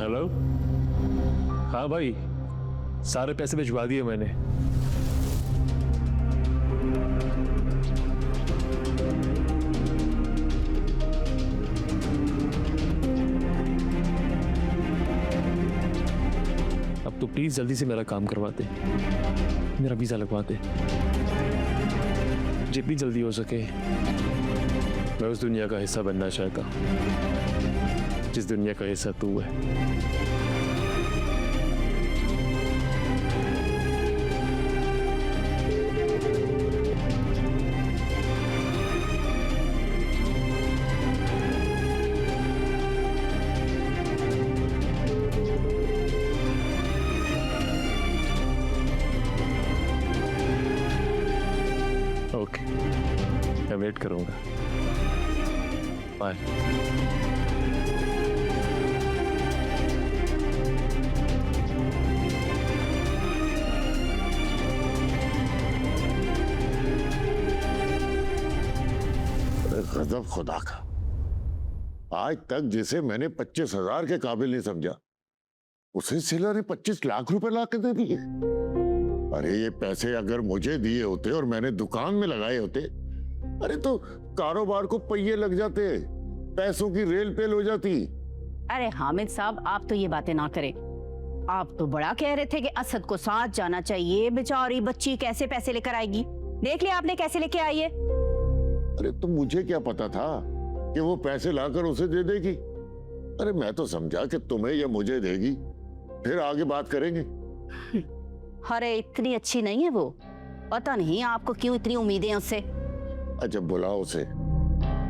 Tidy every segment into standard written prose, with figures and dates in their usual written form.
Hello. हाँ भाई, सारे पैसे भिजवा दिए मैंने। अब तो प्लीज जल्दी से मेरा काम करवा दे, मेरा वीजा लगवा दे। जितनी जल्दी हो सके मैं उस दुनिया का हिस्सा बनना चाहता हूं जिस दुनिया का हिस्सा तू है। ओके, मैं वेट करूंगा। बाय। गजब खुदा का, आज तक जिसे मैंने 25,000 के काबिल नहीं समझा, उसे सिला ने 25 लाख रुपए ला के दे दिए। अरे ये पैसे अगर मुझे दिए होते और मैंने दुकान में लगाए होते, अरे तो कारोबार को पहिए लग जाते, पैसों की रेल पेल हो जाती। अरे हामिद साहब, आप तो ये बातें ना करें। आप तो बड़ा कह रहे थे कि असद को साथ जाना चाहिए, बेचारी बच्ची कैसे पैसे लेकर आएगी। देख लिया आपने कैसे लेके आई है। अरे तो मुझे क्या पता था कि वो पैसे लाकर उसे दे देगी। अरे मैं तो समझा कि तुम्हें या मुझे देगी, फिर आगे बात करेंगे। अरे इतनी अच्छी नहीं है वो, पता नहीं आपको क्यों इतनी उम्मीदें हैं उससे। अच्छा बुलाओ उसे,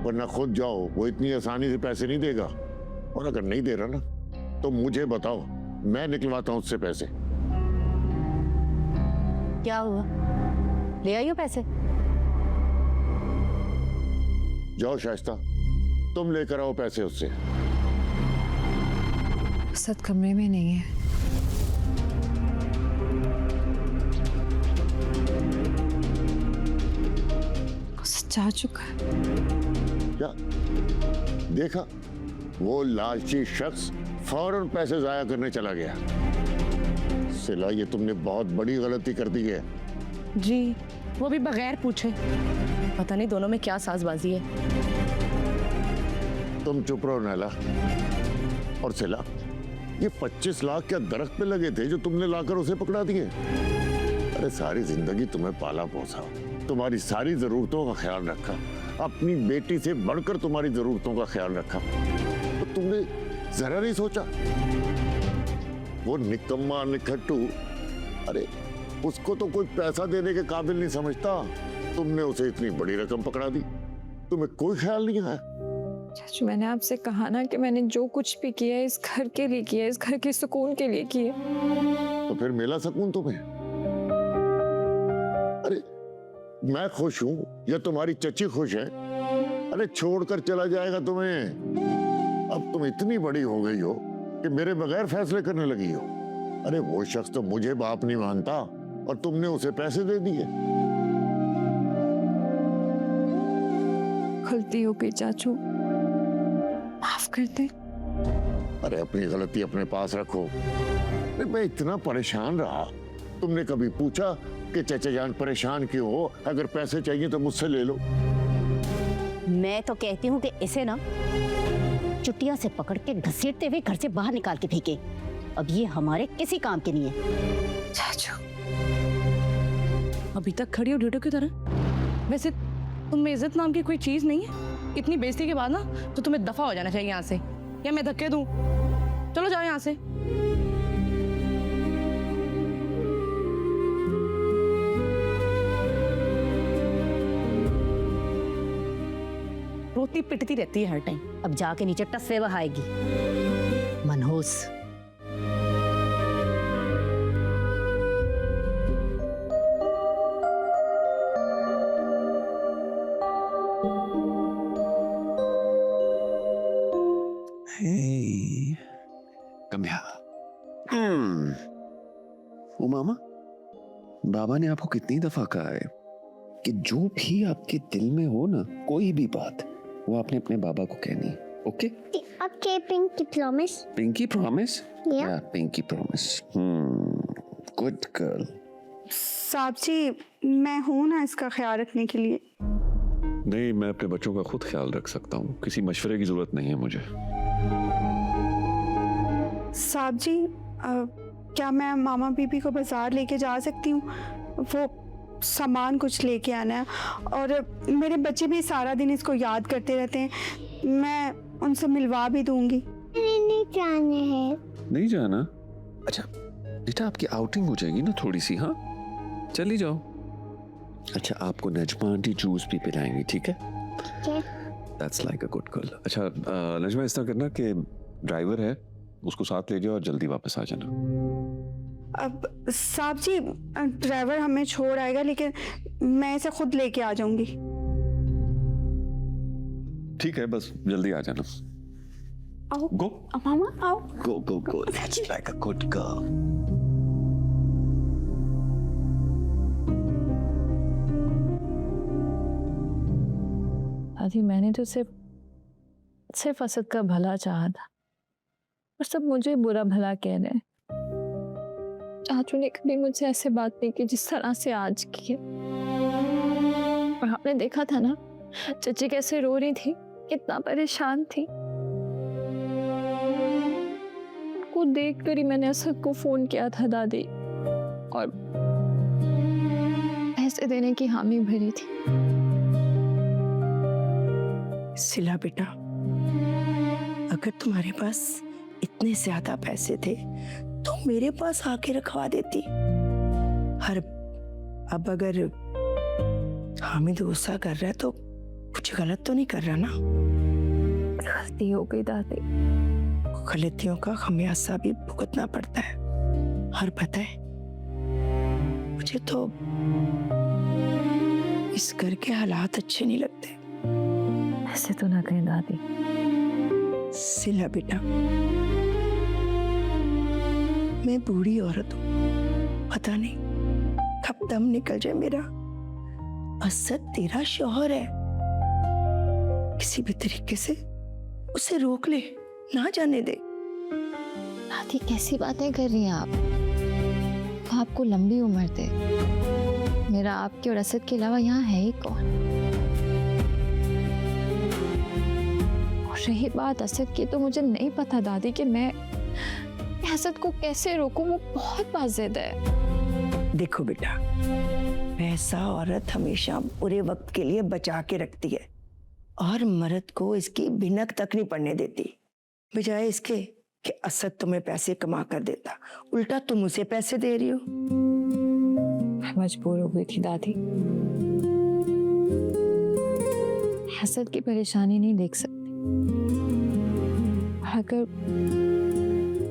वरना खुद जाओ, वो इतनी आसानी से पैसे नहीं देगा। और अगर नहीं दे रहा ना तो मुझे बताओ, मैं निकलवाता हूँ उससे पैसे। क्या हुआ, ले आइयो पैसे। जाओ शाइस्ता, तुम लेकर आओ पैसे उससे। असद कमरे में नहीं है। असद जा चुका है। क्या देखा, वो लालची शख्स फौरन पैसे जाया करने चला गया। सिला, ये तुमने बहुत बड़ी गलती कर दी है। जी, वो भी बगैर पूछे। पता नहीं दोनों में क्या साजबाजी है। तुम चुप रहो नैला। और सिला, ये 25 लाख क्या दरख्त पे लगे थे जो तुमने लाकर उसे पकड़ा दिए? अरे सारी जिंदगी तुम्हें पाला पोसा, तुम्हारी सारी जरूरतों का ख्याल रखा, अपनी बेटी से बढ़कर तुम्हारी जरूरतों का ख्याल रखा, तो तुमने जरा नहीं सोचा? वो निकम्मा निखट्टू, अरे उसको तो कोई पैसा देने के काबिल नहीं समझता, तुमने उसे इतनी बड़ी रकम पकड़ा दी, तुम्हें कोई ख्याल नहीं आया? चाचू, मैंने आपसे कहा ना कि मैंने जो कुछ भी किया है इस घर के लिए किया है, इस घर के सुकून के लिए किया। तो फिर मिला सुकून तुम्हें? अरे मैं खुश हूं या तुम्हारी चची खुश है? अरे छोड़कर चला जाएगा तुम्हें। अब तुम इतनी बड़ी हो गई हो कि मेरे बगैर फैसले करने लगी हो। अरे वो शख्स तो मुझे बाप नहीं मानता और तुमने उसे पैसे दे दिए। गलती हो गई चाचू, माफ कर दे। अरे अपनी गलती अपने पास रखो। अरे मैं इतना परेशान रहा, तुमने कभी पूछा कि चाचा जान परेशान क्यों हो? अगर पैसे चाहिए तो मुझसे ले लो। मैं तो कहती हूँ कि इसे ना चुटिया से पकड़ के घसीटते हुए घर से बाहर निकाल के फेंके। अब ये हमारे किसी काम के नहीं है। चाचू, अभी तक खड़ी हो ढीठों की तरह। वैसे तुम में इज्जत नाम की कोई चीज नहीं है? इतनी बेइज्जती के बाद ना तो तुम्हें दफा हो जाना चाहिए यहाँ से, या मैं धक्के दूं। चलो जाओ यहाँ से। रोती पिटती रहती है हर टाइम। अब जाके नीचे टस्से बहाएगी मनहूस। Hey, come here. ओ मामा, बाबा ने आपको कितनी दफा कहा है कि जो भी आपके दिल में हो ना, कोई भी बात, वो आपने अपने बाबा को कहनी है। Okay Okay, Pinky promise. Pinky promise Yeah. Pinky promise good girl. साहब जी मैं हूं ना इसका ख्याल रखने के लिए। नहीं, मैं अपने बच्चों का खुद ख्याल रख सकता हूँ, किसी मशवरे की जरूरत नहीं है मुझे। साहब जी क्या मैं मामा बीबी को बाजार लेके जा सकती हूँ? वो सामान कुछ लेके आना है और मेरे बच्चे भी सारा दिन इसको याद करते रहते हैं, मैं उनसे मिलवा भी दूंगी। नहीं जाने हैं। नहीं जाना? अच्छा बेटा, आपकी आउटिंग हो जाएगी ना थोड़ी सी। हाँ चली जाओ। अच्छा, आपको नजमा आंटी जूस भी पिलाएंगी, ठीक है? क्या? That's like a good girl। अच्छा नजमा, इस तरह करना कि ड्राइवर है उसको साथ ले जाओ और जल्दी वापस आ जाना। अब साहब जी ड्राइवर हमें छोड़ आएगा, लेकिन मैं इसे खुद लेके आ जाऊंगी। ठीक है, बस जल्दी आ जाना। आओ गो मामा आओ। गो गो गो, that's like a good girl। दादी मैंने तो सिर्फ असद का भला चाहा था और सब मुझे बुरा भला कह रहे हैं। चाचू ने कभी मुझसे ऐसे बात नहीं की जिस तरह से आज की है। और आपने देखा था ना चची कैसे रो रही थी, कितना परेशान थी। उनको देखकर ही मैंने असद को फोन किया था दादी, और पैसे देने की हामी भरी थी। सिला बेटा, अगर तुम्हारे पास इतने ज्यादा पैसे थे तो मेरे पास आके रखवा देती। अब अगर हामिद गुस्सा कर रहा है तो कुछ गलत तो नहीं कर रहा ना? गलती हो गई दादी। गलतियों का खमियाजा भी भुगतना पड़ता है। और पता है, मुझे तो इस घर के हालात अच्छे नहीं लगते। ऐसे तो ना कहें दादी। सिला बेटा, मैं बूढ़ी औरत हूँ, पता नहीं कब दम निकल जाए मेरा। असद तेरा शौहर है, किसी भी तरीके से उसे रोक ले, ना जाने दे। दादी कैसी बातें कर रही हैं आप? आपको लंबी उम्र दे। मेरा आपके और असद के अलावा यहाँ है ही कौन? और रही बात असद की, तो मुझे नहीं पता दादी कि मैं असद को कैसे रोकूं। वो बहुत बाज़िद है। देखो बेटा, पैसा औरत हमेशा बुरे वक्त के लिए बचा के रखती है और मर्द को इसकी भिनक तक नहीं पड़ने देती। बजाय इसके कि असद तुम्हें पैसे कमा कर देता, उल्टा तुम उसे पैसे दे रही हो। मैं मजबूर हो गई थी दादी। असद की परेशानी नहीं देख सकती। अगर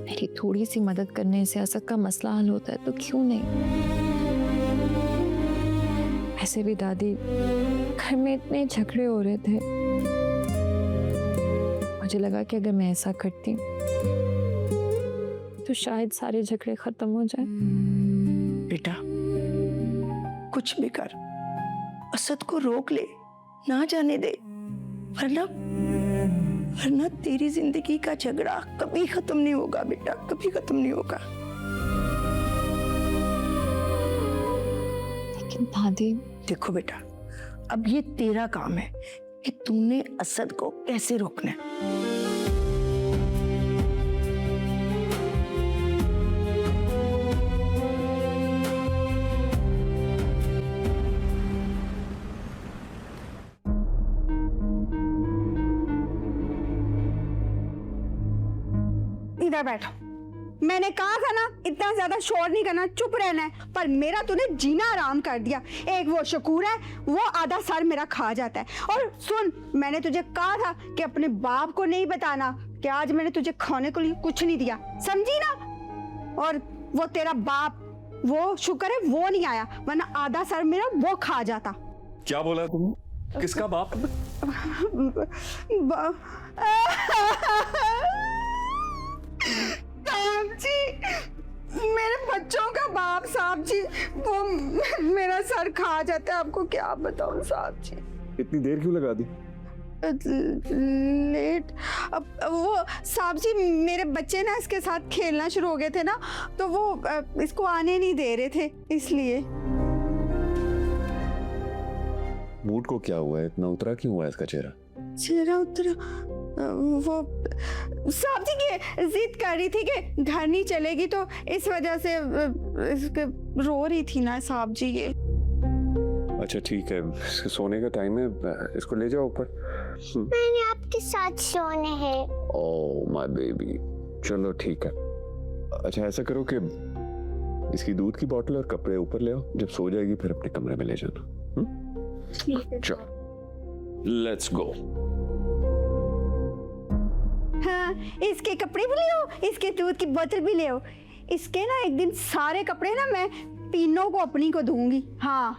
मेरी थोड़ी सी मदद करने से असद का मसला हल होता है तो क्यों नहीं? ऐसे भी दादी, घर में इतने झगड़े हो रहे थे, मुझे लगा कि अगर मैं ऐसा करती तो शायद सारे झगड़े खत्म हो जाए। बेटा कुछ भी कर, असद को रोक ले, ना जाने दे, वरना तेरी जिंदगी का झगड़ा कभी खत्म नहीं होगा बेटा, कभी खत्म नहीं होगा। लेकिन दादी, देखो बेटा, अब ये तेरा काम है कि तूने असद को कैसे रोकना है। इधर बैठो। मैंने कहा था ना इतना ज्यादा शोर नहीं करना, चुप रहना है, पर मेरा तूने जीना आराम कर दिया। एक वो शकूर है, वो आधा सर मेरा खा जाता है। और सुन, मैंने तुझे कहा था कि अपने बाप को नहीं बताना कि आज मैंने तुझे खाने को लिए कुछ नहीं दिया, समझी ना? और वो तेरा बाप, वो शुक्र है वो नहीं आया, वरना आधा सर मेरा वो खा जाता। क्या बोला तुमने? किसका बाप? साहब जी, मेरे बच्चों का बाप साहब जी, वो मेरा सर खा जाता है। आपको क्या बताऊं साहब जी। इतनी देर क्यों लगा दी? लेट वो साहब जी मेरे बच्चे ना इसके साथ खेलना शुरू हो गए थे ना, तो वो इसको आने नहीं दे रहे थे, इसलिए। मूड को क्या हुआ है, इतना उतरा क्यों हुआ है इसका चेहरा? चेहरा उतरा, वो साहब जी की जिद कर रही थी कि घर नहीं चलेगी, तो इस वजह से इसके रो रही थी ना साहब जी ये। अच्छा ठीक है, इसके सोने का टाइम है, इसको ले जाओ ऊपर। मैंने आपके साथ सोने हैं। ओह माय बेबी, चलो ठीक है। अच्छा ऐसा करो कि इसकी दूध की बोतल और कपड़े ऊपर ले आओ, जब सो जाएगी फिर अपने कमरे में ले जाना। चलो लेट्स गो। हाँ, इसके कपड़े भी ले आओ, इसके दूध की बोतल भी ले आओ। इसके ना एक दिन सारे कपड़े ना मैं तीनों को अपनी को दूंगी। हाँ